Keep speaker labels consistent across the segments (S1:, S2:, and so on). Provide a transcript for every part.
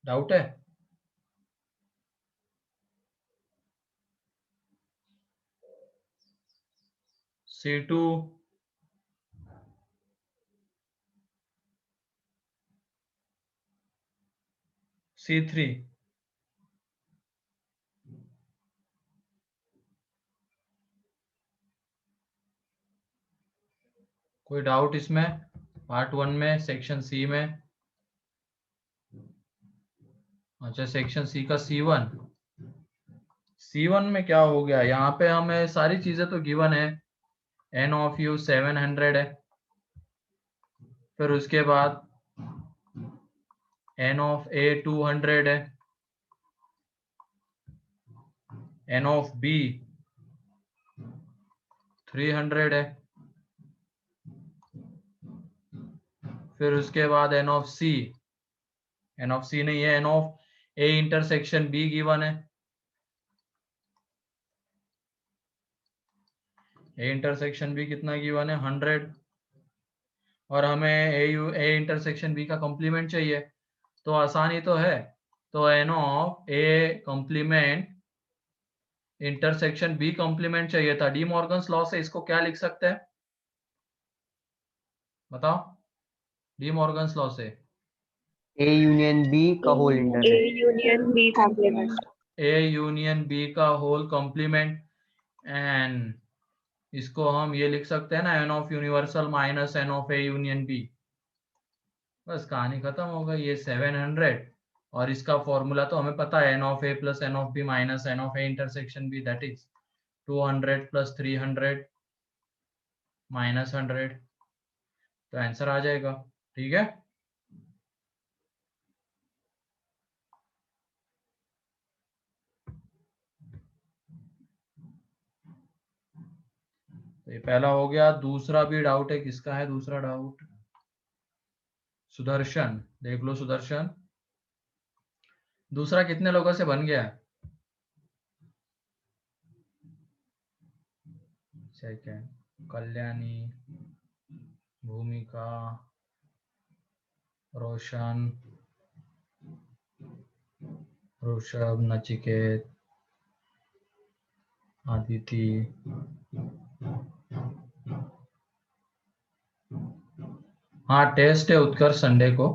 S1: Doubt है? C2, C3, कोई doubt इसमें? पार्ट 1 में, सेक्शन सी में। अच्छा, सेक्शन सी का C1। C1 में क्या हो गया, यहाँ पे हमें सारी चीजें तो गिवन है। N ऑफ U 700 है, फिर उसके बाद N ऑफ A 200 है, N ऑफ B 300 है, फिर उसके बाद N ऑफ C नहीं है, N of A intersection B given है। A इंटरसेक्शन B कितना गिवन है, 100। और हमें A इंटरसेक्शन B का कॉम्प्लीमेंट चाहिए, तो आसानी तो है। तो N of A complement intersection B complement चाहिए था। डी मॉर्गन्स लॉ से इसको क्या लिख सकते हैं, बताओ? डी मॉर्गन्स लॉ से
S2: A यूनियन B का whole intersection,
S3: A union B complement,
S1: A union B का होल कॉम्प्लीमेंट। एंड इसको हम ये लिख सकते हैं ना, N of universal minus N of A union B। बस कहानी खत्म हो गई। ये 700 और इसका फॉर्मूला तो हमें पता है, N of A plus N of B minus N of A intersection B, that is 200 plus 300 minus 100, तो आंसर आ जाएगा। ठीक है, तो ये पहला हो गया। दूसरा भी डाउट है, किसका है दूसरा डाउट? सुदर्शन, देख लो सुदर्शन, दूसरा कितने लोगों से बन गया? सेकंड, कल्याणी, भूमिका, रोशन, ऋषभ, नचिकेत, आदिति, हाँ टेस्ट है उत्कर्ष संडे को,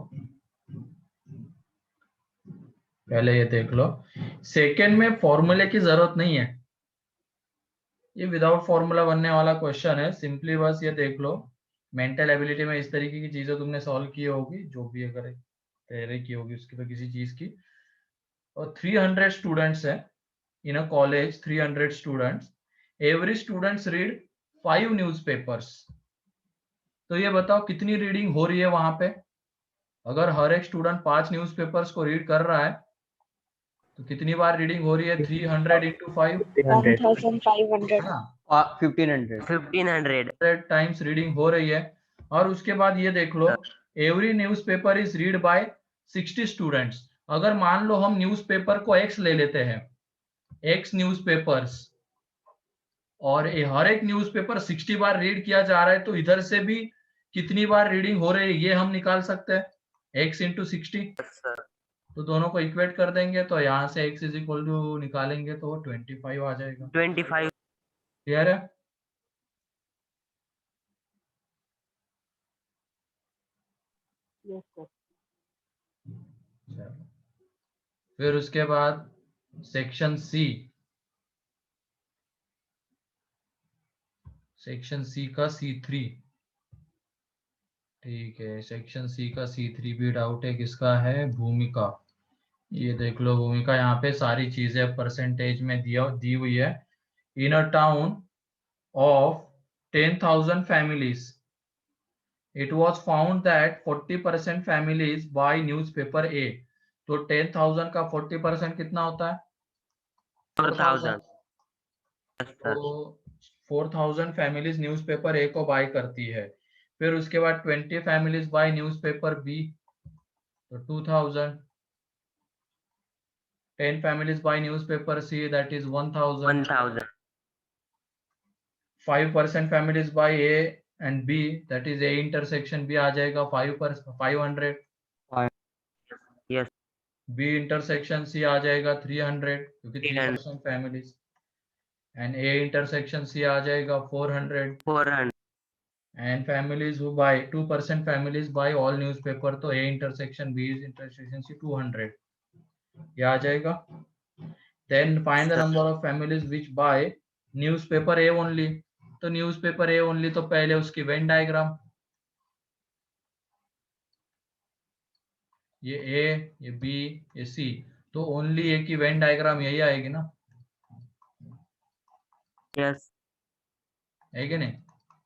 S1: पहले ये देख लो। सेकंड में फॉर्मूले की जरूरत नहीं है, ये विदाउट फॉर्मूला बनने वाला क्वेश्चन है। सिंपली बस ये देख लो, मेंटल एबिलिटी में इस तरीके की चीजें तुमने सॉल्व की होगी, जो भी अगर तैयारी की होगी उसकी, तो किसी चीज की। और 300 स्टूडेंट्स है in a college, 300 students, every students read 5 newspapers. तो ये बताओ कितनी रीडिंग हो रही है वहां पे? अगर हर एक स्टूडेंट 5 न्यूज़पेपर्स को रीड कर रहा है, तो कितनी बार रीडिंग हो रही है? 300 इंटू 5,
S3: 1500,
S1: है ना?
S2: 1500
S1: टाइम्स रीडिंग हो रही है। और उसके बाद ये देख लो, every newspaper is read by 60 students. अगर मान लो हम न्यूज़पेपर को एक्स ले लेते हैं, एक्स न्यूज़पेपर्स, और हर एक न्यूज़पेपर 60 बार रीड किया जा रहा है, तो इधर से भी कितनी बार रीडिंग हो रही है ये हम निकाल सकते हैं, x इंटू 60। तो दोनों को इक्वेट कर देंगे, तो यहाँ से x इज इक्वल टू निकालेंगे तो 25 आ जाएगा।
S2: 25।
S1: क्लियर है? चलो, फिर उसके बाद सेक्शन सी, सेक्शन सी का C3। ठीक है, सेक्शन सी का C3 भी डाउट है, किसका है? भूमिका। ये देख लो भूमिका, यहाँ पे सारी चीजें परसेंटेज में दी हुई है। In a town of 10,000 families, it was found that 40% families buy newspaper A। तो 10,000 का 40% कितना होता है? 4,000। तो 4,000 फैमिलीज न्यूज़पेपर ए को बाय करती है। फिर उसके बाद 20 फैमिलीज बाय न्यूज़पेपर बी, तो 2,000। 10 families buy newspaper C, that is 1,000। 5% families buy A and B, that is A intersection B, आ जाएगा 500।
S2: Yes.
S1: बी इंटरसेक्शन सी आ जाएगा 300 क्योंकि
S2: 300
S1: 3% families, and A intersection C आ जाएगा 400,
S2: 400
S1: and families who buy 2% families buy all newspaper, तो A intersection B is intersection C 200 ये आ जाएगा. Then find the number of families which buy newspaper A only, तो newspaper A only तो पहले उसकी Venn diagram, ये A, ये B, ये C, तो ओनली A की Venn diagram यही आएगी ना,
S2: यस
S1: है कि नहीं?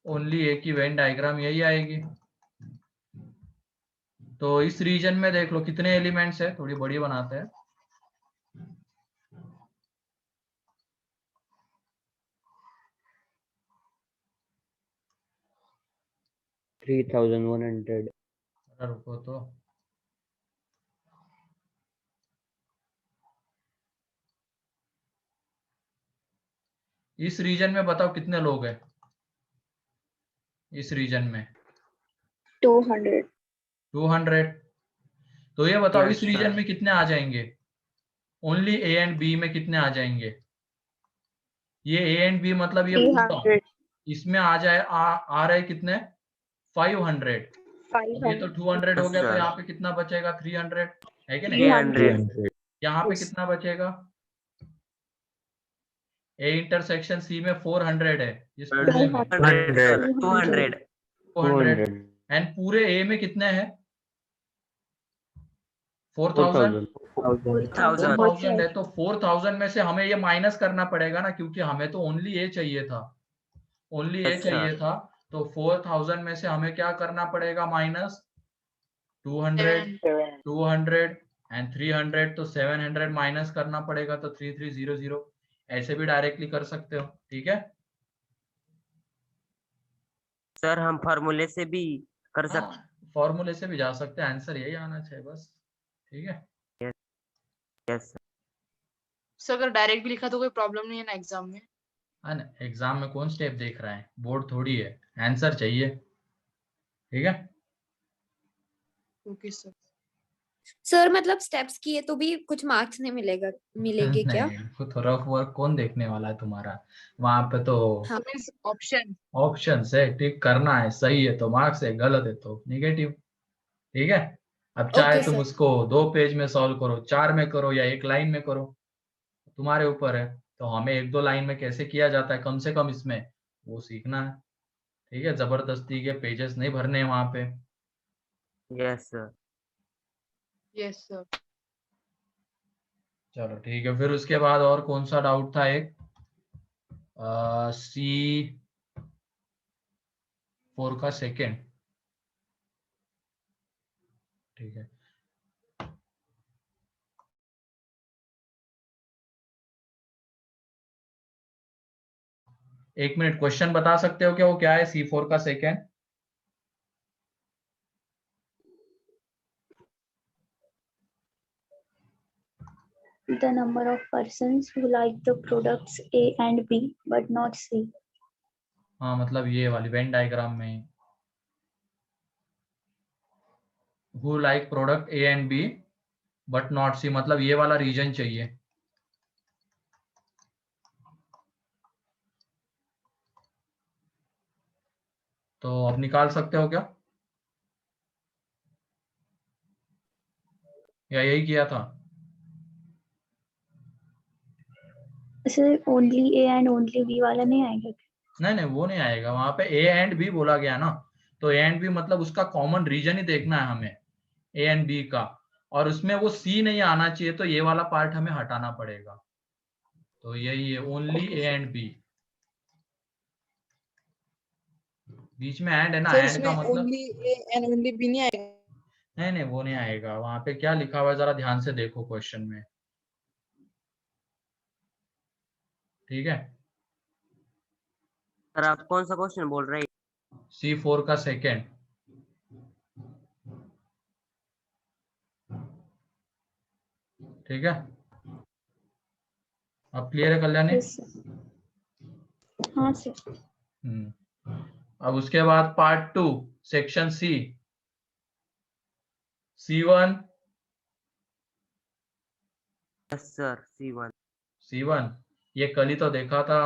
S1: ओनली A की Venn diagram यही आएगी. तो इस रीजन में देख लो कितने एलिमेंट्स है, थोड़ी बड़ी बनाते हैं.
S2: 3100
S1: रुको तो इस रीजन में बताओ कितने लोग हैं इस रीजन में?
S3: 200.
S1: 200. तो ये बताओ
S2: Yes,
S1: इस रीजन
S2: sir.
S1: में कितने आ जाएंगे? ओनली ए एंड बी में कितने आ जाएंगे? ये ए एंड बी मतलब ये पूरा
S3: 300.
S1: इसमें आ जाए आ रहे कितने? 500. अब ये तो
S3: 500.
S1: 200 हो
S2: Yes,
S1: गया, तो
S2: sir.
S1: यहाँ पे कितना बचेगा? 300, है कि नहीं?
S2: 300
S1: यहाँ पे
S3: Yes.
S1: कितना बचेगा? ए इंटरसेक्शन सी में 400 है इस पूरे में,
S2: 200 200
S1: 200, एंड पूरे ए में कितने हैं? 4000.
S2: 4000
S1: 4000 है, तो 4000 में से हमें ये माइनस करना पड़ेगा ना, क्योंकि हमें तो ओनली ए चाहिए था, ओनली ए
S2: Yes, sir.
S1: चाहिए था. तो 4000 में से हमें क्या करना पड़ेगा? माइनस 200, 200 एंड 300, तो 700 माइनस करना पड़ेगा, तो 3300. ऐसे भी डायरेक्टली कर सकते हो, ठीक है?
S2: सर हम फार्मूले से भी कर सकते
S1: फॉर्मूले से भी जा सकते हैं, आंसर यही आना चाहिए बस, ठीक है?
S2: यस
S4: सर अगर डायरेक्ट भी लिखा तो कोई प्रॉब्लम नहीं है ना एग्जाम में?
S1: एग्जाम में कौन स्टेप देख रहा है, बोर्ड थोड़ी है, आंसर चाहिए, ठीक है?
S4: Okay sir.
S5: सर मतलब स्टेप्स किए तो भी कुछ मार्क्स नहीं मिलेंगे क्या?
S1: नहीं, तो रफ वर्क कौन देखने वाला है तुम्हारा? वहां पे तो
S5: हाँ.
S4: Means option.
S1: ऑप्शन है, टिक करना है, सही है तो मार्क्स है, गलत है तो निगेटिव, ठीक है? अब चाहे
S5: ओके
S1: तुम
S5: सर.
S1: उसको 2 पेज में सॉल्व करो, 4 में करो, या 1 लाइन में करो, तुम्हारे ऊपर है. तो हमें 1-2 लाइन में कैसे किया जाता है कम से कम इसमें वो सीखना है, ठीक है? जबरदस्ती के पेजेस नहीं भरने हैं वहां पे.
S2: Yes sir
S4: yes sir.
S1: चलो ठीक है, फिर उसके बाद और कौन सा डाउट था? एक C4 का सेकेंड, ठीक है. एक मिनट, क्वेश्चन बता सकते हो क्या वो क्या है C4 का second?
S3: The number of persons who like the products A and B but not C.
S1: हाँ, मतलब ये वाली वेन डायग्राम में who like product A and B but not C, मतलब ये वाला रीजन चाहिए. तो अब निकाल सकते हो क्या, या यही किया था?
S3: Sir only A and only B वाला नहीं आएगा क्या?
S1: नहीं, वो नहीं आएगा, वहां पे ए एंड बी बोला गया ना, तो ए एंड बी मतलब उसका कॉमन रीजन ही देखना है हमें, ए एंड बी का, और उसमें वो सी नहीं आना चाहिए, तो ये वाला पार्ट हमें हटाना पड़ेगा. तो यही है, ओनली ए एंड बी. बीच में एंड है ना,
S4: सर
S1: एंड
S4: इसमें
S1: का मतलब
S4: only A and only B नहीं आएगा?
S1: नहीं, वो नहीं आएगा. वहां पे क्या लिखा हुआ है जरा ध्यान से देखो क्वेश्चन में, ठीक है?
S2: सर आप कौन सा क्वेश्चन बोल रहे हैं?
S1: C4 का सेकेंड, ठीक है? अब क्लियर है कल्याणी?
S3: Yes, sir. हाँ सर.
S1: अब उसके बाद part 2 section C, C1
S2: yes sir C1
S1: C1 ये कल ही तो देखा था,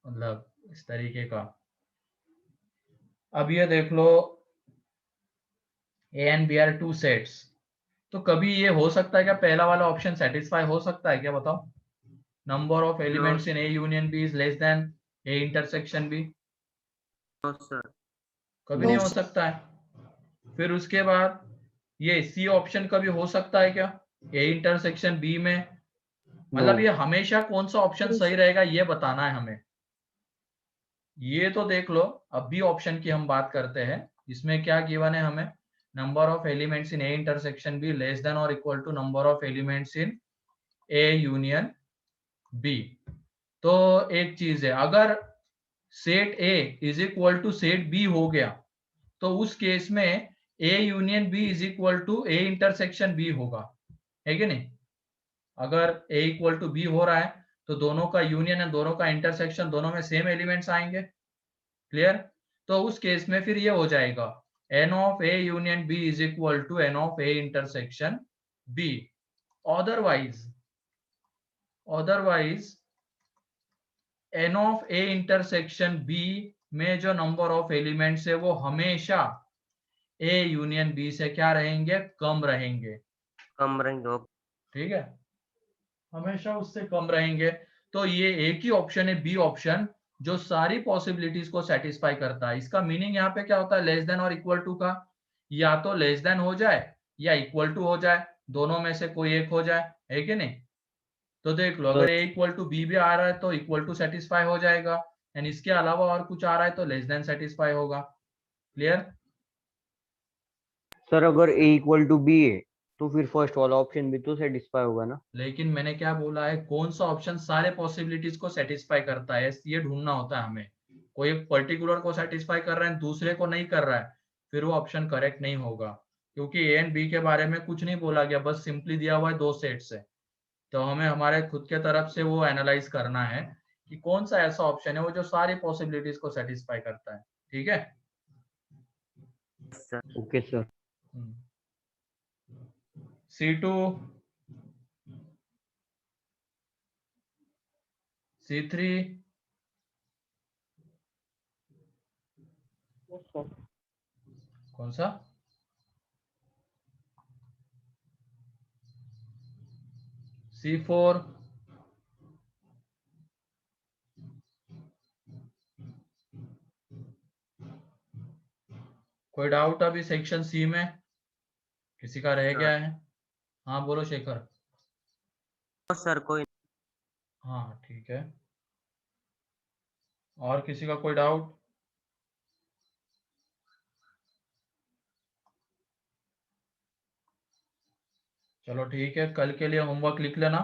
S1: मतलब इस तरीके का। अब ये देख लो A and B are two sets, तो कभी ये हो सकता है क्या पहला वाला ऑप्शन सेटिस्फाई हो सकता है क्या, बताओ? Number of elements in A union B is less than A intersection B,
S2: no sir
S1: कभी नहीं
S3: No,
S1: हो
S3: sir.
S1: सकता है। फिर उसके बाद ये C ऑप्शन कभी हो सकता है क्या A इंटरसेक्शन B में, मतलब ये हमेशा कौन सा ऑप्शन
S3: Yes.
S1: सही रहेगा ये बताना है हमें। ये तो देख लो, अब बी ऑप्शन की हम बात करते हैं, इसमें क्या गिवन है हमें, number of elements in A intersection B less than और equal to number of elements in A union B. तो एक चीज है, अगर set A is equal to set B हो गया तो उस केस में A union B is equal to A intersection B होगा, है कि नहीं? अगर ए इक्वल टू बी हो रहा है तो दोनों का यूनियन है, दोनों का इंटरसेक्शन, दोनों में सेम एलिमेंट्स आएंगे। क्लियर? तो उस केस में फिर ये हो जाएगा n of a union b is equal to n of a intersection b। Otherwise n of a intersection b में जो नंबर ऑफ एलिमेंट्स है वो हमेशा a यूनियन b से क्या रहेंगे, कम रहेंगे।
S2: कम रहेंगे।
S1: ठीक है, हमेशा उससे कम रहेंगे। तो ये एक ही ऑप्शन है बी ऑप्शन जो सारी पॉसिबिलिटीज को सेटिस्फाई करता है। इसका मीनिंग यहाँ पे क्या होता है, लेस देन और इक्वल टू का, या तो लेस देन हो जाए या इक्वल टू हो जाए, दोनों में से कोई एक हो जाए, है कि नहीं? तो देख लो, अगर ए इक्वल टू बी भी आ रहा है तो इक्वल टू सेटिस्फाई हो जाएगा, एंड इसके अलावा और कुछ आ रहा है तो लेस देन सेटिस्फाई होगा। क्लियर?
S6: सर अगर a इक्वल टू बी है तो फिर फर्स्ट वाला ऑप्शन भी तो सेटिस्फाई होगा ना?
S1: लेकिन मैंने क्या बोला है, कौन सा ऑप्शन सारे पॉसिबिलिटीज को सेटिस्फाई करता है ये ढूंढना होता है हमें। कोई एक पर्टिकुलर को सेटिस्फाई कर रहा है दूसरे को नहीं कर रहा है, फिर वो ऑप्शन करेक्ट नहीं होगा, क्योंकि ए एंड बी के बारे में कुछ नहीं बोला गया, बस सिंपली दिया हुआ है दो सेट्स है। तो हमें हमारे खुद के तरफ से वो एनालाइज करना है कि कौन सा ऐसा ऑप्शन है वो जो सारी पॉसिबिलिटीज को सेटिस्फाई करता है। ठीक है?
S2: Sir
S6: okay sir.
S1: C2 C3 कौन सा? C4 कोई डाउट अभी सेक्शन सी में किसी का रह गया है? हाँ बोलो शेखर।
S2: सर कोई
S1: हाँ ठीक है, और किसी का कोई डाउट? चलो ठीक है, कल के लिए होमवर्क लिख लेना।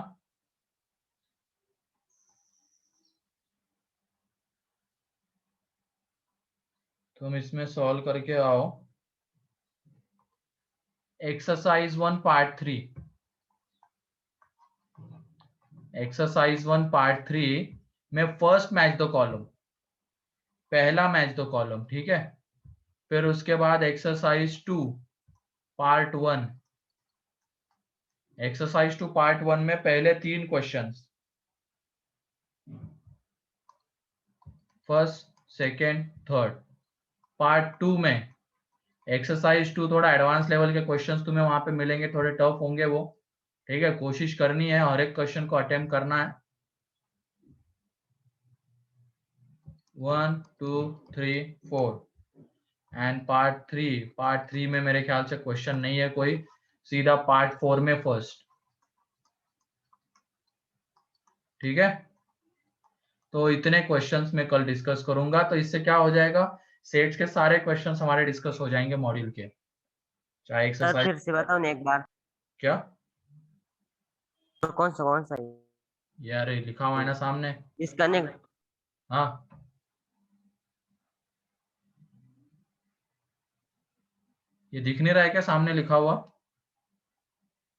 S1: तुम इसमें सॉल्व करके आओ। एक्सरसाइज 1 पार्ट 3, एक्सरसाइज 1 पार्ट 3 में फर्स्ट मैच द कॉलम, पहला मैच द कॉलम, ठीक है? फिर उसके बाद एक्सरसाइज 2 पार्ट 1, एक्सरसाइज 2 पार्ट 1 में पहले 3 questions, first second third. Part 2 में एक्सरसाइज 2 थोड़ा एडवांस लेवल के क्वेश्चंस तुम्हें वहां पे मिलेंगे, थोड़े टफ होंगे वो, ठीक है? कोशिश करनी है हर एक क्वेश्चन को अटेम्प्ट करना है। 1 2 3 4 एंड पार्ट 3 में मेरे ख्याल से क्वेश्चन नहीं है कोई, सीधा पार्ट 4 में फर्स्ट। ठीक है, तो इतने क्वेश्चंस मैं कल डिस्कस करूंगा, तो इससे क्या हो जाएगा, सेट्स के सारे क्वेश्चंस हमारे डिस्कस हो जाएंगे मॉड्यूल के, चाहे
S2: सर
S1: एक्सरसाइज।
S2: फिर से बताओ ना एक बार,
S1: क्या
S2: कौन सा
S1: यार ये लिखा हुआ है ना सामने।
S2: डिस्कनेक्ट?
S1: हाँ ये दिख नहीं रहा है क्या सामने लिखा हुआ?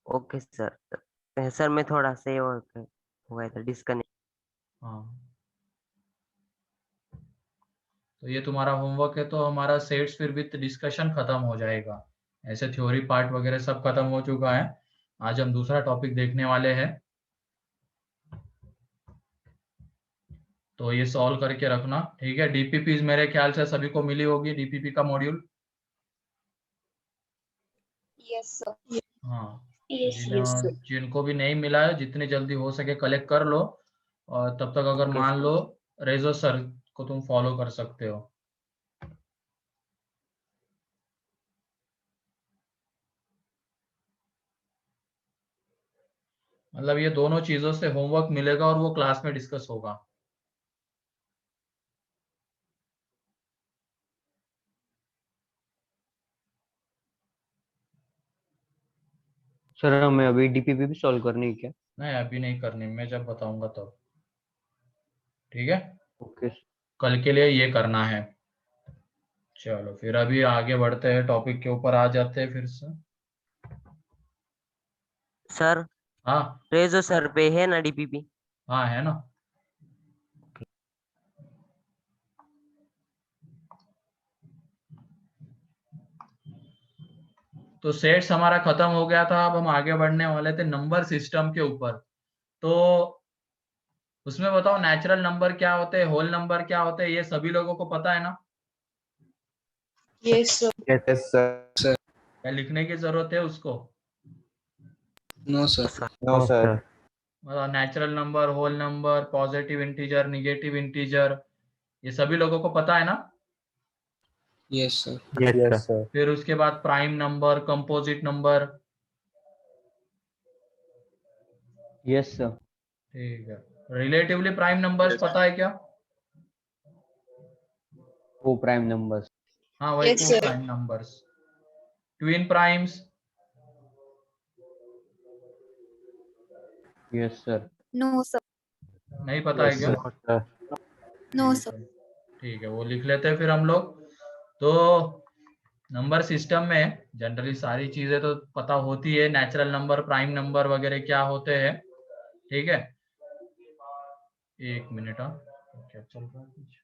S2: Okay sir. सर मैं थोड़ा से हो गया था डिस्कनेक्ट।
S1: हाँ तो ये तुम्हारा होमवर्क है, तो हमारा सेट्स फिर विद डिस्कशन खत्म हो जाएगा। ऐसे थ्योरी पार्ट वगैरह सब खत्म हो चुका है, आज हम दूसरा टॉपिक देखने वाले हैं। तो ये सॉल्व करके रखना, ठीक है। डीपीपी मेरे ख्याल से सभी को मिली होगी, डीपीपी का मॉड्यूल।
S3: Yes, sir.
S1: हाँ,
S3: Yes, yes, sir.
S1: जिनको भी नहीं मिला है जितनी जल्दी हो सके कलेक्ट कर लो, और तब तक अगर
S2: Okay,
S1: मान
S2: sir.
S1: लो रेजो सर को तुम फॉलो कर सकते हो। मतलब ये दोनों चीजों से होमवर्क मिलेगा और वो क्लास में डिस्कस होगा।
S6: सर हमें अभी डीपीपी भी सॉल्व करनी है क्या?
S1: नहीं अभी नहीं करनी, मैं जब बताऊंगा तब, ठीक है।
S6: ओके
S1: कल के लिए ये करना है। चलो फिर अभी आगे बढ़ते हैं, टॉपिक के ऊपर आ जाते हैं फिर से।
S2: सर
S1: हाँ
S2: रेजो सर पे है ना डीपीपी?
S1: हाँ है ना। तो सेट्स हमारा खत्म हो गया था, अब हम आगे बढ़ने वाले थे नंबर सिस्टम के ऊपर। तो उसमें बताओ नेचुरल नंबर क्या होते हैं, होल नंबर क्या होते हैं, ये सभी लोगों को पता है ना?
S4: Yes, sir.
S7: Yes, sir.
S1: क्या लिखने की जरूरत है उसको?
S7: No, sir.
S2: Sir
S7: No, sir.
S1: मतलब natural number, whole number, positive integer, negative integer, ये सभी लोगों को पता है ना?
S7: Yes, sir.
S6: Yes, sir.
S1: फिर उसके बाद prime number, composite number,
S6: yes sir.
S1: ठीक है। रिलेटिवली प्राइम नंबर्स पता है क्या?
S6: वो प्राइम नंबर्स।
S1: हाँ वही
S4: Yes,
S1: को
S4: sir.
S1: Prime numbers. Twin primes,
S6: yes sir.
S5: No, sir.
S1: नहीं पता है क्या?
S6: सर।
S5: No,
S1: ठीक
S5: sir.
S1: है, ठीक है, वो लिख लेते हैं फिर हम लोग। तो नंबर सिस्टम में जनरली सारी चीजें तो पता होती है, नेचुरल नंबर, प्राइम नंबर वगैरह क्या होते हैं, ठीक है। एक मिनट, हाँ क्या चल रहा है कुछ?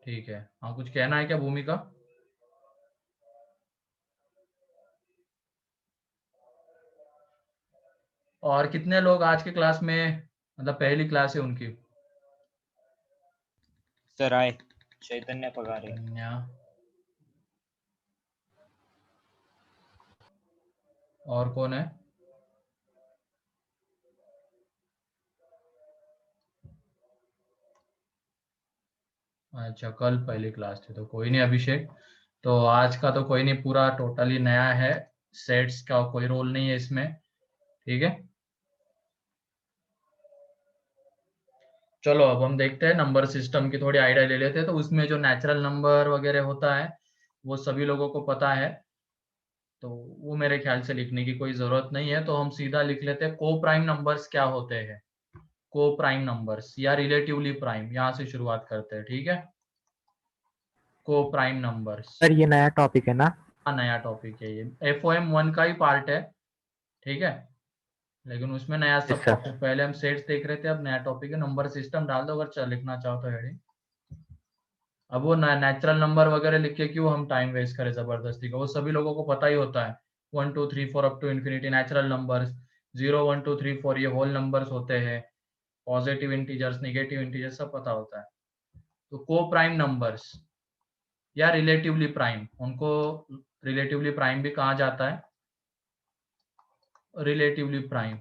S1: ठीक है, हाँ कुछ कहना है क्या भूमिका? और कितने लोग आज के क्लास में, मतलब पहली क्लास है उनकी?
S8: सर आए चैतन्य पगारे।
S1: कन्या, और कौन है? अच्छा कल पहली क्लास थी तो कोई नहीं अभिषेक, तो आज का तो कोई नहीं, पूरा टोटली नया है, सेट्स का कोई रोल नहीं है इसमें, ठीक है। चलो अब हम देखते हैं नंबर सिस्टम की थोड़ी आइडिया ले लेते हैं। तो उसमें जो नेचुरल नंबर वगैरह होता है वो सभी लोगों को पता है, तो वो मेरे ख्याल से लिखने की कोई जरूरत नहीं है। तो हम सीधा लिख लेते हैं को प्राइम नंबर्स क्या होते हैं। को प्राइम नंबर्स या रिलेटिवली प्राइम, यहाँ से शुरुआत करते हैं, ठीक है। को प्राइम नंबर्स,
S9: सर ये नया टॉपिक है ना?
S1: हाँ नया टॉपिक है, ये FOM 1 का ही पार्ट है, ठीक है। लेकिन उसमें नया सब
S9: sir.
S1: टॉपिक, पहले हम सेट्स देख रहे थे, अब नया टॉपिक है नंबर सिस्टम। डाल दो अगर लिखना चाहो तो हेडिंग। अब वो नेचुरल नंबर वगैरह लिख के क्यों हम टाइम वेस्ट करें जबरदस्ती का, वो सभी लोगों को पता ही होता है। 1 2 3 4 up to infinity natural numbers, 0 1 2 3 4 ये होल नंबर्स होते हैं, पॉजिटिव इंटीजर्स, निगेटिव इंटीजर्स सब पता होता है। तो को प्राइम नंबर्स या रिलेटिवली प्राइम, उनको रिलेटिवली प्राइम भी कहा जाता है, relatively prime.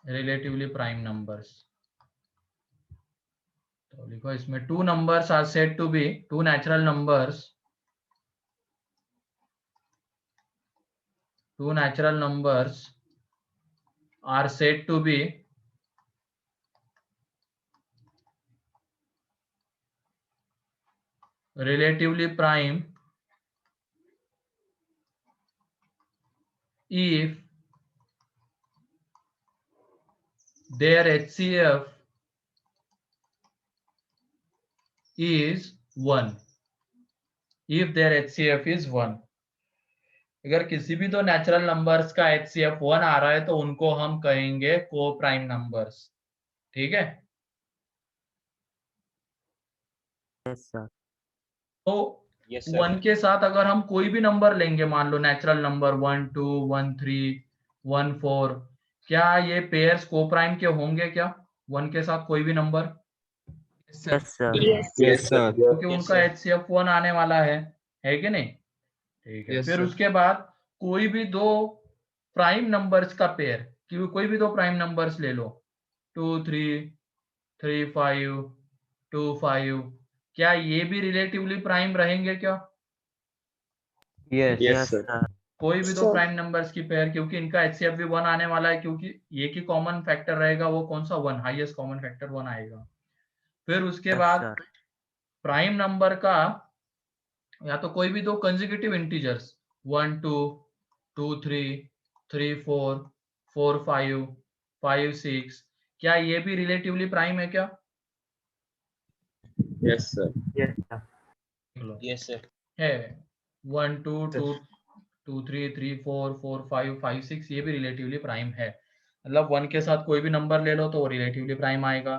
S1: Relatively prime numbers, तो लिखो इसमें two numbers are said to be, two natural numbers, two natural numbers are said to be relatively prime if their HCF is 1, if their HCF is 1। अगर किसी भी दो natural numbers का HCF 1 आ रहा है तो उनको हम कहेंगे को प्राइम नंबर्स। ठीक है।
S2: Yes sir.
S1: तो
S8: यस सर।
S1: 1 के साथ अगर हम कोई भी नंबर लेंगे, मान लो नेचुरल नंबर 1 2 1 3 1 4, क्या ये पेयर्स कोप्राइम के होंगे क्या? 1 के साथ कोई भी number,
S2: yes sir.
S3: Yes.
S6: Yes, sir.
S1: क्योंकि
S8: Yes,
S1: उनका
S8: sir.
S1: HCF 1 आने वाला है कि नहीं? ठीक है।
S7: Yes,
S1: फिर
S7: sir.
S1: उसके बाद कोई भी दो प्राइम नंबर्स का पेयर, कोई भी दो प्राइम नंबर्स ले लो, 2 3 3 5 2 5, क्या ये भी रिलेटिवली प्राइम रहेंगे क्या?
S6: Yes.
S2: Yes sir.
S1: कोई भी दो
S3: Sir.
S1: प्राइम नंबर्स की पेयर, क्योंकि इनका HCF भी 1 आने वाला है, क्योंकि ये की कॉमन फैक्टर रहेगा वो कौन सा? 1, हाईएस्ट कॉमन फैक्टर 1 आएगा। फिर उसके
S2: यस
S1: बाद
S2: सर।
S1: प्राइम नंबर का या तो कोई भी दो कंसेक्यूटिव इंटीजर्स 1 2 2 3 3 4 4 5 5 6, क्या ये भी रिलेटिवली प्राइम है क्या?
S6: Yes, sir.
S2: Yes sir.
S1: देख लो,
S8: Yes, sir.
S1: है 1 2 2 2 3 3 4 4 5 5 6, ये भी रिलेटिवली प्राइम है। मतलब 1 के साथ कोई भी नंबर ले लो तो वो रिलेटिवली प्राइम आएगा,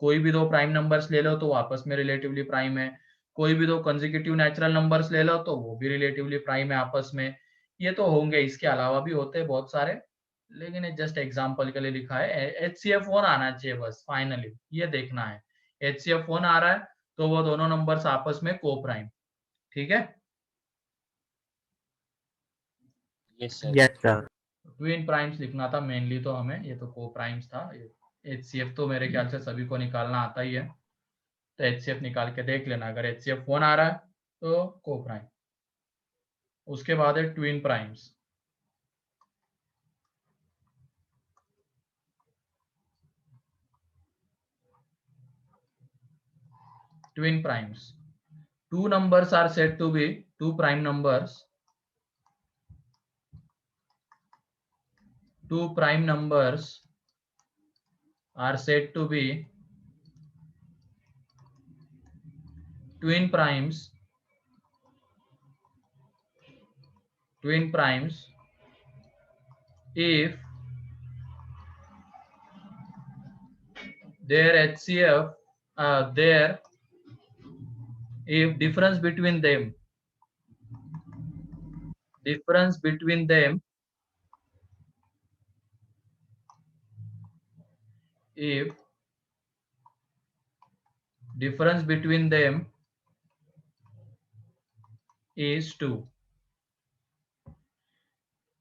S1: कोई भी दो प्राइम नंबर्स ले लो तो आपस में रिलेटिवली प्राइम है, कोई भी दो कंसेक्यूटिव नेचुरल नंबर्स ले लो तो वो भी रिलेटिवली प्राइम है आपस में। ये तो होंगे, इसके अलावा भी होते हैं बहुत सारे, लेकिन ये जस्ट एग्जांपल के लिए लिखा है। HCF 1 आना चाहिए बस, फाइनली ये देखना है। HCF 1 आ रहा है तो वो दोनों नंबर्स आपस में को प्राइम, ठीक है।
S8: Yes, sir.
S2: Yes sir.
S1: Twin primes लिखना था मेनली तो हमें, ये तो को प्राइम्स था। HCF तो मेरे ख्याल से सभी को निकालना आता ही है, तो HCF निकाल के देख लेना। अगर HCF 1 आ रहा है तो को प्राइम, उसके बाद है twin primes. Twin primes, two numbers are said to be two prime numbers. Two prime numbers are said to be twin primes. Twin primes if their HCF, if difference between them if difference between them is 2।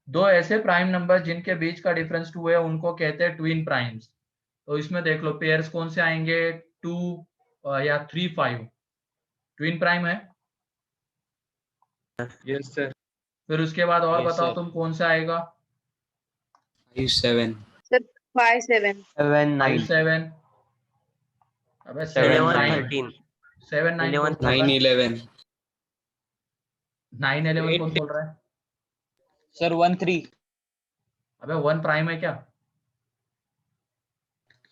S1: दो ऐसे prime number जिनके बीच का difference 2 है उनको कहते हैं twin primes. तो इसमें देख लो पेयर्स कौन से आएंगे, 2 या 3 5 ट्विन प्राइम है।
S7: Yes, sir.
S1: फिर उसके बाद और
S8: Yes,
S1: बताओ
S8: sir.
S1: तुम कौन सा आएगा?
S7: 5 7.
S4: 5 7
S6: 7 9.
S1: 5 7, अबे 7
S2: 11
S1: 9,
S2: 13।
S1: 7 9 कौन
S2: 11
S1: बोल रहा
S7: 9
S1: है?
S7: 11.
S1: 9 11 कौन बोल रहा है?
S8: Sir, 1 3.
S1: अबे 1 प्राइम है क्या?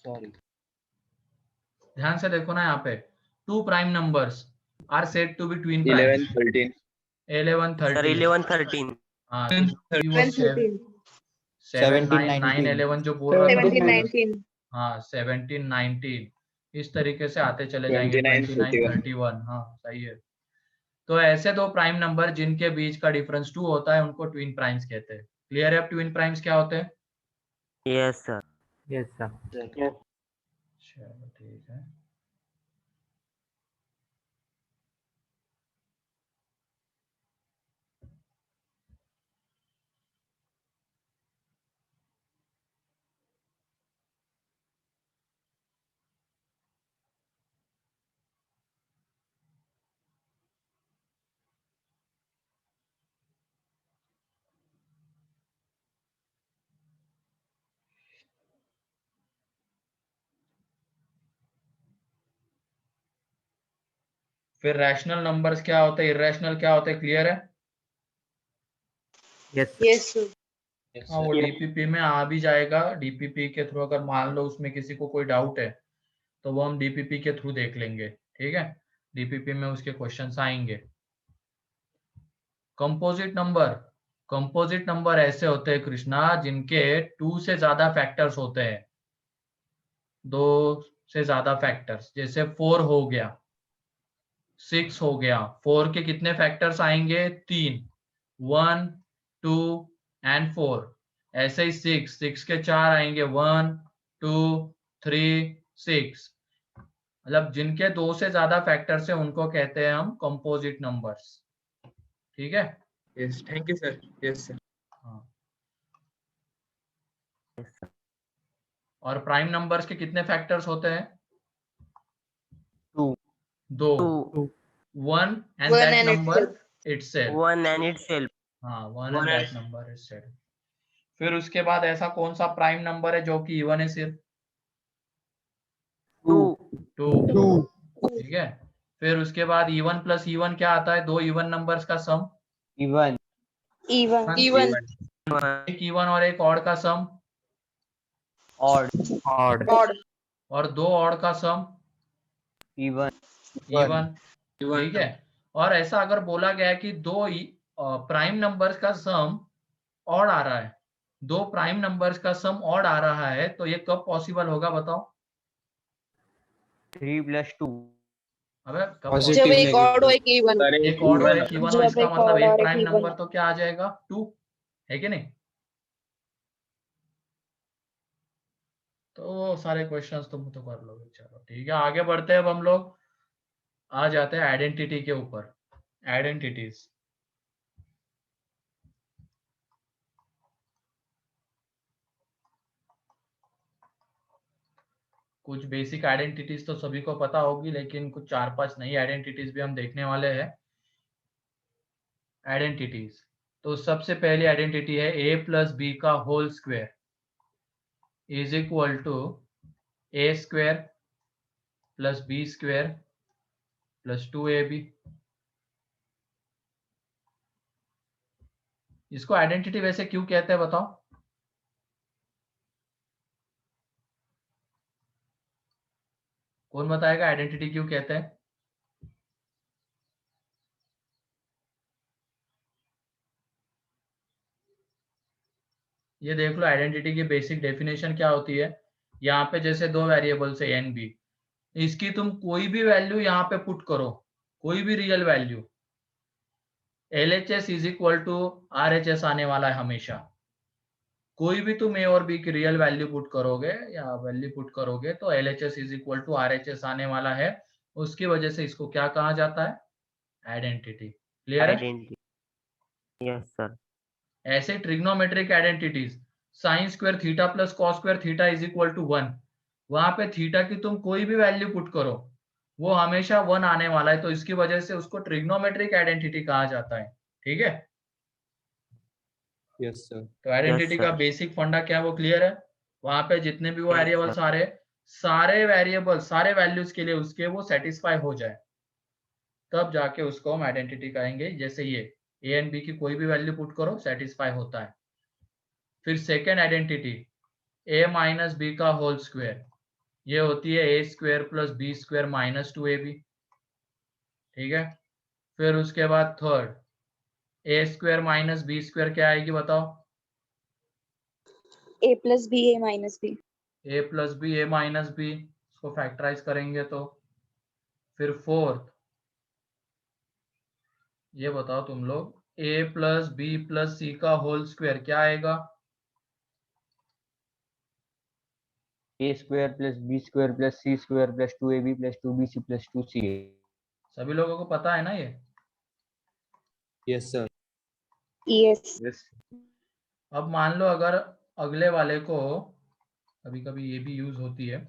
S8: Sorry.
S1: ध्यान से देखो ना, यहाँ पे 2 prime numbers are said to be twin
S6: 11
S1: primes.
S6: 13.
S1: 11
S2: sir
S1: 13,
S2: 11 13।
S1: हाँ तो ये वो
S4: 13
S1: 7 9 9 11 जो बोल रहा था
S4: 17
S1: वो,
S4: 19
S1: हाँ 17 19, इस तरीके से आते चले जाएंगे।
S6: 29
S1: 29 31, हाँ सही है। तो ऐसे दो प्राइम नंबर जिनके बीच का डिफरेंस 2 होता है उनको ट्विन प्राइम्स कहते हैं। क्लियर है अब ट्विन प्राइम्स क्या होते हैं?
S2: Yes sir.
S6: Yes, sir.
S1: चलो ठीक है। फिर रैशनल नंबर्स क्या होते हैं, इरेशनल क्या होते हैं, क्लियर है?
S2: Yes
S4: yes sir.
S8: Yes,
S1: हाँ वो
S8: sir.
S1: डीपीपी में आ भी जाएगा। डीपीपी के थ्रू अगर मान लो उसमें किसी को कोई डाउट है तो वो हम डीपीपी के थ्रू देख लेंगे, ठीक है। डीपीपी में उसके क्वेश्चंस आएंगे। कंपोजिट नंबर ऐसे होते हैं कृष्णा जिनके 2 से ज्यादा फैक्टर्स होते हैं। दो से ज्यादा फैक्टर्स, जैसे 4 हो गया, 6 हो गया, 4 के कितने फैक्टर्स आएंगे? 3, 1, 2 एंड 4। ऐसे ही 6 के 4 आएंगे, 1, 2, 3, 6। मतलब जिनके 2 से ज्यादा फैक्टर्स है उनको कहते हैं हम कंपोजिट नंबर्स। ठीक है?
S7: Yes, thank you, sir. Yes, sir.
S1: हाँ। और प्राइम नंबर्स के कितने फैक्टर्स होते हैं?
S6: 2,
S1: दो,
S2: 2,
S1: 1 and
S4: One
S1: that
S4: and
S1: number
S4: itself.
S1: Itself.
S2: 1 and itself.
S1: हाँ, 1 and
S2: One
S1: that
S2: and
S1: number itself. फिर उसके बाद ऐसा कौन सा प्राइम नंबर है जो कि इवन है सिर्फ?
S2: 2.
S1: 2। ठीक है? फिर उसके बाद इवन प्लस इवन क्या आता है? दो इवन नंबर्स का सम।
S6: even,
S3: Even.
S4: Even.
S1: एक इवन और एक ऑड का सम,
S6: odd,
S4: Odd.
S1: और दो ऑड का सम
S6: even,
S1: इवन। ठीक है? और ऐसा अगर बोला गया है कि दो प्राइम नंबर्स का सम ऑड आ रहा है, दो प्राइम नंबर्स का सम ऑड आ रहा है, तो ये कब पॉसिबल होगा बताओ?
S6: 3 plus 2,
S1: अबे कब
S8: Positive.
S4: जब
S1: possible?
S4: एक odd हो एक even.
S1: एक ऑड और एक इवन हो,
S3: जब
S1: इसका
S3: एक
S1: मतलब
S3: odd
S1: एक
S3: और एक
S1: प्राइम
S3: even
S1: नंबर
S3: हो।
S1: तो क्या आ जाएगा? 2, है कि नहीं? तो सारे क्वेश्चंस तुम तो कर लोगे। चलो ठीक है, आगे बढ़ते हैं। अब हम लोग आ जाते हैं आइडेंटिटी के ऊपर। आइडेंटिटीज, कुछ बेसिक आइडेंटिटीज तो सभी को पता होगी, लेकिन कुछ 4-5 नई आइडेंटिटीज भी हम देखने वाले हैं। आइडेंटिटीज, तो सबसे पहली आइडेंटिटी है a प्लस बी का whole square is equal to a square plus B square plus 2ab। इसको आइडेंटिटी वैसे क्यों कहते हैं बताओ? कौन बताएगा आइडेंटिटी क्यों कहते हैं? ये देख लो, आइडेंटिटी की बेसिक डेफिनेशन क्या होती है। यहाँ पे जैसे दो वेरिएबल्स है एन बी, इसकी तुम कोई भी वैल्यू यहाँ पे पुट करो, कोई भी real value, LHS is equal to RHS आने वाला है हमेशा। कोई भी तुम ए और बी की रियल वैल्यू पुट करोगे या वैल्यू पुट करोगे तो LHS is equal to RHS आने वाला है। उसकी वजह से इसको क्या कहा जाता है? आइडेंटिटी। क्लियर है?
S2: Identity. Yes, sir.
S1: ऐसे trigonometric identities, sine square theta plus cos square theta is equal to 1, वहां पे थीटा की तुम कोई भी वैल्यू पुट करो वो हमेशा 1 आने वाला है, तो इसकी वजह से उसको ट्रिग्नोमेट्रिक आइडेंटिटी कहा जाता है। ठीक है?
S7: Yes, sir.
S1: तो आइडेंटिटी
S2: Yes,
S1: का
S2: sir.
S1: बेसिक फंडा क्या है वो क्लियर है? वहां पे जितने भी वो
S2: Yes,
S1: वेरिएबल
S2: sir.
S1: सारे वेरिएबल सारे वैल्यूज के लिए उसके वो सेटिस्फाई हो जाए, तब जाके उसको हम आइडेंटिटी कहेंगे। जैसे ये ए एंड बी की कोई भी वैल्यू पुट करो सेटिस्फाई होता है। फिर second identity A minus B का होल स्क्वायर, ये होती है A square plus B square minus 2ab। ठीक है? फिर उसके बाद third, A square minus B square क्या आएगी बताओ?
S3: A plus B, A minus B.
S1: A plus B A minus B, इसको फैक्टराइज करेंगे तो। फिर फोर्थ, ये बताओ तुम लोग, A plus B plus C का होल स्क्वायर क्या आएगा?
S6: a square plus b square plus c square plus 2ab plus 2bc plus 2ca.
S1: सभी लोगों को पता है ना ये?
S7: Yes, sir.
S3: Yes.
S6: Yes.
S1: अब मान लो अगर अगले वाले को, कभी कभी ये भी यूज होती है,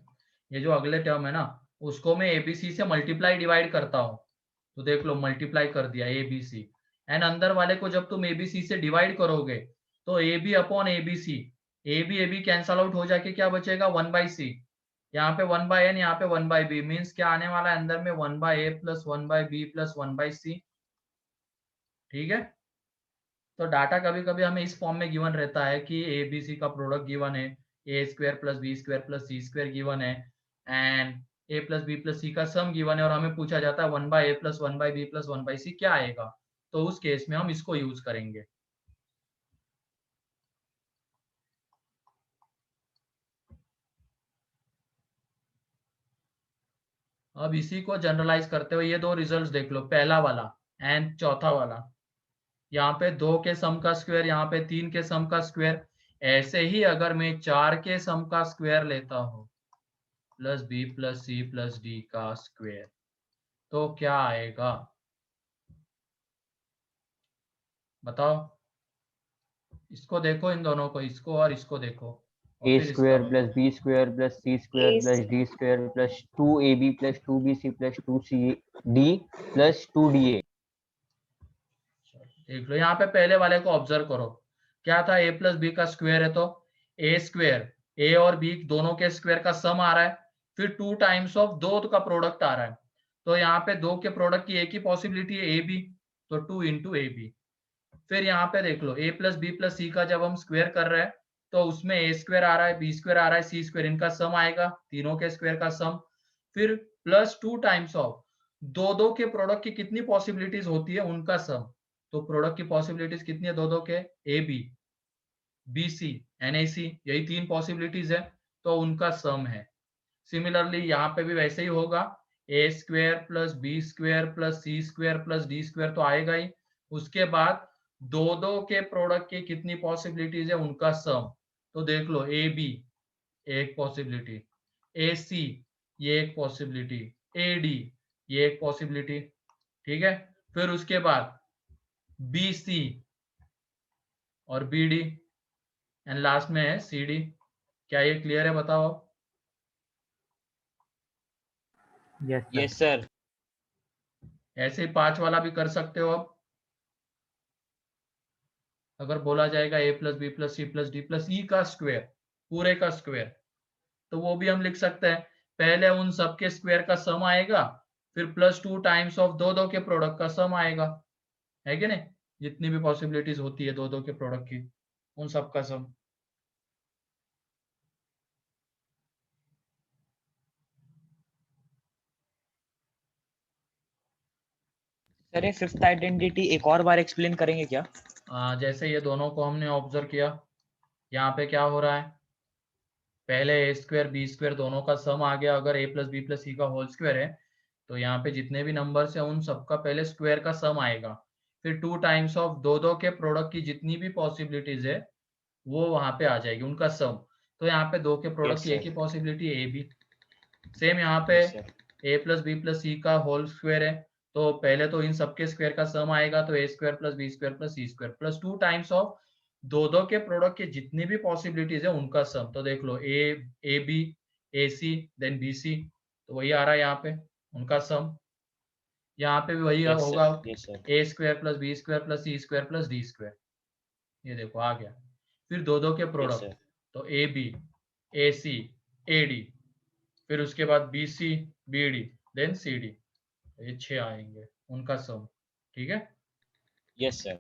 S1: ये जो अगले टर्म है ना उसको मैं एबीसी से मल्टीप्लाई डिवाइड करता हूँ, तो देख लो मल्टीप्लाई कर दिया एबीसी, एंड अंदर वाले को जब तुम एबीसी से डिवाइड करोगे तो A B upon ABC, A B cancel out हो जाके क्या बचेगा? 1/c। यहाँ पे 1/n, यहाँ पे 1/b, मीन्स क्या आने वाला है अंदर में? 1/a plus 1/b plus 1/c। ठीक है? तो डाटा कभी कभी हमें इस फॉर्म में गिवन रहता है कि ए बी सी का प्रोडक्ट गिवन है, A square plus B square plus C square given है, and A plus B plus C का सम गिवन है, और हमें पूछा जाता है 1/a plus 1/b plus 1/c क्या आएगा? तो उस केस में हम इसको यूज करेंगे। अब इसी को जनरलाइज करते हुए ये दो रिजल्ट्स देख लो, पहला वाला एंड चौथा वाला। यहाँ पे 2 के सम का स्क्वायर, यहाँ पे 3 के सम का स्क्वायर। ऐसे ही अगर मैं 4 के सम का स्क्वायर लेता हूँ plus B plus C plus D का स्क्वायर, तो क्या आएगा बताओ। इसको देखो, इन दोनों को, इसको और इसको देखो, और
S6: ए
S1: फिर इसका
S6: स्क्वायर
S1: बताओ।
S6: Plus B square plus C square
S3: A
S6: plus D square plus 2ab plus 2bc plus 2cd plus 2da।
S1: देख लो यहाँ पे पहले वाले को ऑब्जर्व करो, क्या था, a प्लस बी का स्क्वायर है तो a स्क्वायर, a और b दोनों के स्क्वायर का सम आ रहा है, फिर 2 टाइम्स ऑफ दो का प्रोडक्ट आ रहा है, तो यहाँ पे दो के प्रोडक्ट की एक ही पॉसिबिलिटी है ए बी, तो 2 इंटू ए बी। फिर यहाँ पे देख लो a plus B plus C का जब हम स्क्वायर कर रहे हैं तो उसमें a स्क्वायर आ रहा है, b स्क्वायर आ रहा है, c स्क्वायर, इनका सम आएगा, तीनों के स्क्वायर का सम। फिर प्लस 2 टाइम्स ऑफ दो के प्रोडक्ट की कितनी पॉसिबिलिटीज होती है उनका सम, तो प्रोडक्ट की पॉसिबिलिटीज कितनी है दो के, A B B C and A C, यही 3 पॉसिबिलिटीज है, तो उनका सम है। सिमिलरली यहाँ पे भी वैसे ही होगा, A square plus B square plus C square plus D square तो आएगा ही, उसके बाद दो के प्रोडक्ट की कितनी पॉसिबिलिटीज है उनका सम, तो देख लो ए बी एक पॉसिबिलिटी, ए सी ये एक पॉसिबिलिटी, ए डी ये एक पॉसिबिलिटी, ठीक है। फिर उसके बाद बी सी और बी डी एंड लास्ट में है सी डी। क्या ये क्लियर है बताओ।
S8: Yes, sir.
S1: ऐसे ही 5 वाला भी कर सकते हो। अब अगर बोला जाएगा a plus B plus C plus D plus E का स्क्वायर, पूरे का स्क्वायर, तो वो भी हम लिख सकते हैं, पहले उन सब के स्क्वायर का सम आएगा, फिर प्लस 2 टाइम्स ऑफ दो के प्रोडक्ट का सम आएगा, है कि नहीं, जितनी भी पॉसिबिलिटीज होती है दो के प्रोडक्ट की उन सब का सम।
S8: सर ये फिफ्थ आइडेंटिटी एक और बार एक्सप्लेन करेंगे क्या?
S1: जैसे ये दोनों को हमने ऑब्जर्व किया, यहाँ पे क्या हो रहा है, पहले ए स्क्वायर बी स्क्वायर दोनों का सम आ गया, अगर ए प्लस बी प्लस सी का होल स्क्वायर है तो यहाँ पे जितने भी नंबर्स है उन सबका पहले स्क्वायर का सम आएगा, फिर 2 टाइम्स ऑफ दो के प्रोडक्ट की जितनी भी पॉसिबिलिटीज है वो वहां पे आ जाएगी उनका सम, तो यहाँ पे दो के प्रोडक्ट
S8: Yes,
S1: की एक
S8: sir.
S1: ही पॉसिबिलिटी ए बी। सेम यहाँ पे
S8: Yes, sir.
S1: A plus B plus C का होल स्क्वायर है, तो पहले तो इन सबके स्क्वायर का सम आएगा, तो A square plus B square plus C square plus 2 times of दो के प्रोडक्ट के जितनी भी पॉसिबिलिटीज है उनका सम, तो देख लो A B A C then B C, तो वही आ रहा है यहाँ पे उनका सम। यहाँ पे भी वही
S8: Yes, sir.
S1: होगा,
S8: Yes, sir.
S1: A square plus B square plus C square plus D square, ये देखो आ गया। फिर दो के
S8: Yes,
S1: प्रोडक्ट,
S8: sir.
S1: तो A B A C A D, फिर उसके बाद B C B D then C D, ये 6 आएंगे उनका सम, ठीक है।
S8: Yes, sir.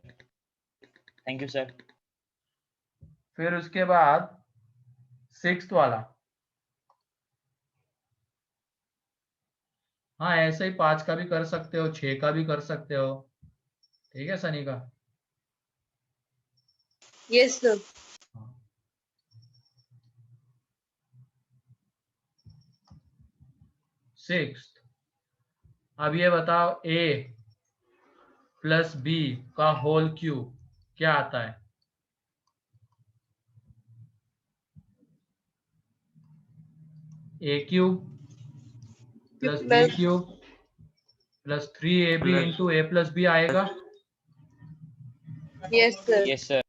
S8: Thank you, sir.
S1: फिर उसके बाद 6th वाला, हाँ ऐसे ही 5 का भी कर सकते हो, 6 का भी कर सकते हो, ठीक है सनिका।
S4: Yes, sir.
S1: हाँ। सिक्स्थ, अब ये बताओ a प्लस बी का होल क्यूब क्या आता है, A cube plus B cube plus 3ab into A plus B आएगा
S4: Yes, sir.
S8: Yes, sir.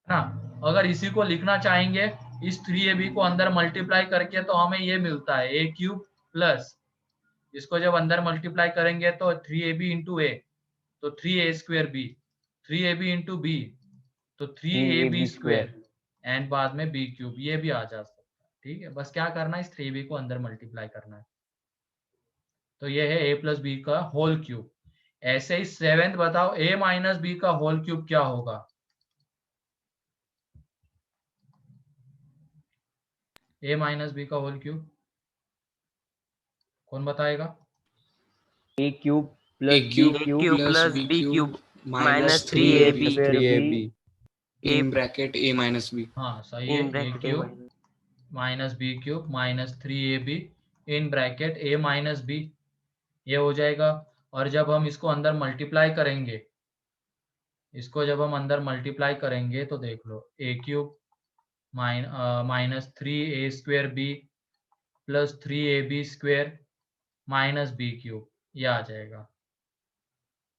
S1: ना। अगर इसी को लिखना चाहेंगे इस 3ab को अंदर मल्टीप्लाई करके तो हमें ये मिलता है ए क्यूब प्लस, इसको जब अंदर मल्टीप्लाई करेंगे तो 3ab इंटू ए तो 3a square B, 3ab into B तो 3ab स्क्वायर एंड बाद में बी क्यूब, ये भी आ जा सकता है, ठीक है। बस क्या करना है, इस 3b को अंदर मल्टीप्लाई करना है, तो ये है a प्लस बी का होल क्यूब। ऐसे ही 7th बताओ a माइनस बी का होल क्यूब क्या होगा, a माइनस बी का होल क्यूब कौन बताएगा।
S6: a cube plus
S7: A
S6: b
S7: cube
S6: cube
S2: plus b cube minus
S7: 3ab
S2: 3ab
S7: 3ab
S2: A
S7: in bracket a minus b.
S1: हाँ सही है,
S2: in
S1: a
S2: bracket a
S1: cube
S2: minus
S1: minus B cube minus 3ab in bracket a minus B, ये हो जाएगा। और जब हम इसको अंदर मल्टीप्लाई करेंगे, इसको जब हम अंदर मल्टीप्लाई करेंगे तो देख लो A cube minus 3a² b plus 3ab² minus B cube, ये आ जाएगा।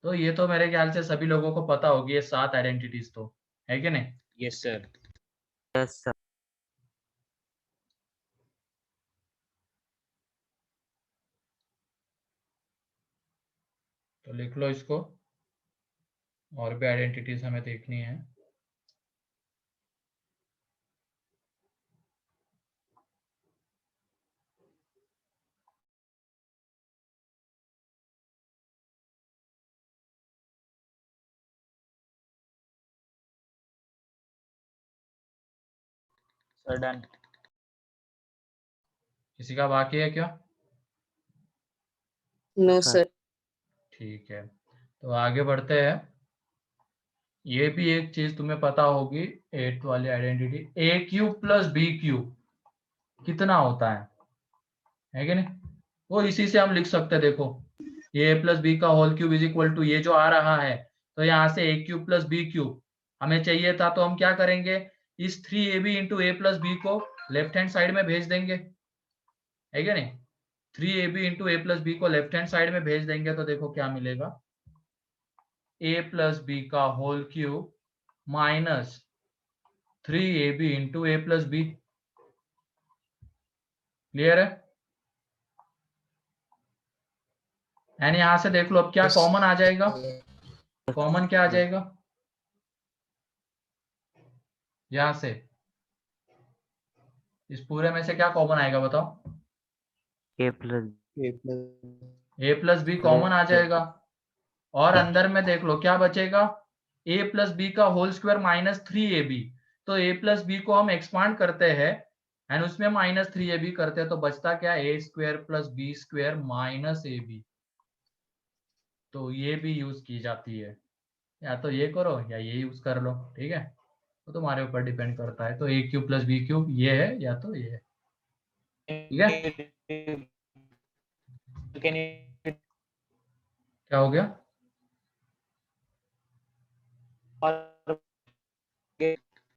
S1: तो ये तो मेरे ख्याल से सभी लोगों को पता होगी, ये 7 आइडेंटिटीज तो है कि नहीं।
S7: Yes, sir.
S2: Yes sir.
S1: तो लिख लो इसको, और भी आइडेंटिटीज हमें देखनी है।
S8: Sir done.
S1: किसी का बाकी है क्या?
S2: No sir.
S1: ठीक है, तो आगे बढ़ते हैं। ये भी एक चीज तुम्हें पता होगी, 8th वाली आइडेंटिटी, ए क्यूब प्लस बी क्यूब कितना होता है कि नहीं। वो इसी से हम लिख सकते हैं, देखो ए प्लस बी का whole cube is equal to ये जो आ रहा है, तो यहाँ से a cube plus B cube हमें चाहिए था, तो हम क्या करेंगे, इस 3ab इंटू ए प्लस बी को लेफ्ट हैंड साइड में भेज देंगे, है क्या नहीं। 3ab इंटू ए प्लस बी को लेफ्ट हैंड साइड में भेज देंगे तो देखो क्या मिलेगा, ए प्लस बी का whole cube minus 3ab into ए प्लस बी। क्लियर है। यानी यहां से देख लो अब क्या
S7: Yes.
S1: कॉमन आ जाएगा, कॉमन क्या आ जाएगा यहां से, इस पूरे में से क्या कॉमन आएगा बताओ।
S2: A plus
S7: A plus
S1: A plus B common आ जाएगा, और अंदर में देख लो क्या बचेगा, ए प्लस बी का होल स्क्वायर माइनस 3ab। तो ए प्लस बी को हम एक्सपांड करते हैं एंड उसमें माइनस 3ab करते हैं, तो बचता क्या, A square plus B square minus A B. तो ये भी यूज की जाती है, या तो ये करो या ये यूज कर लो, ठीक है, तो तुम्हारे ऊपर डिपेंड करता है। तो ए क्यूब प्लस बी क्यूब ये है या तो ये है, ठीक है।
S8: कैन यू
S1: क्या हो गया?
S8: और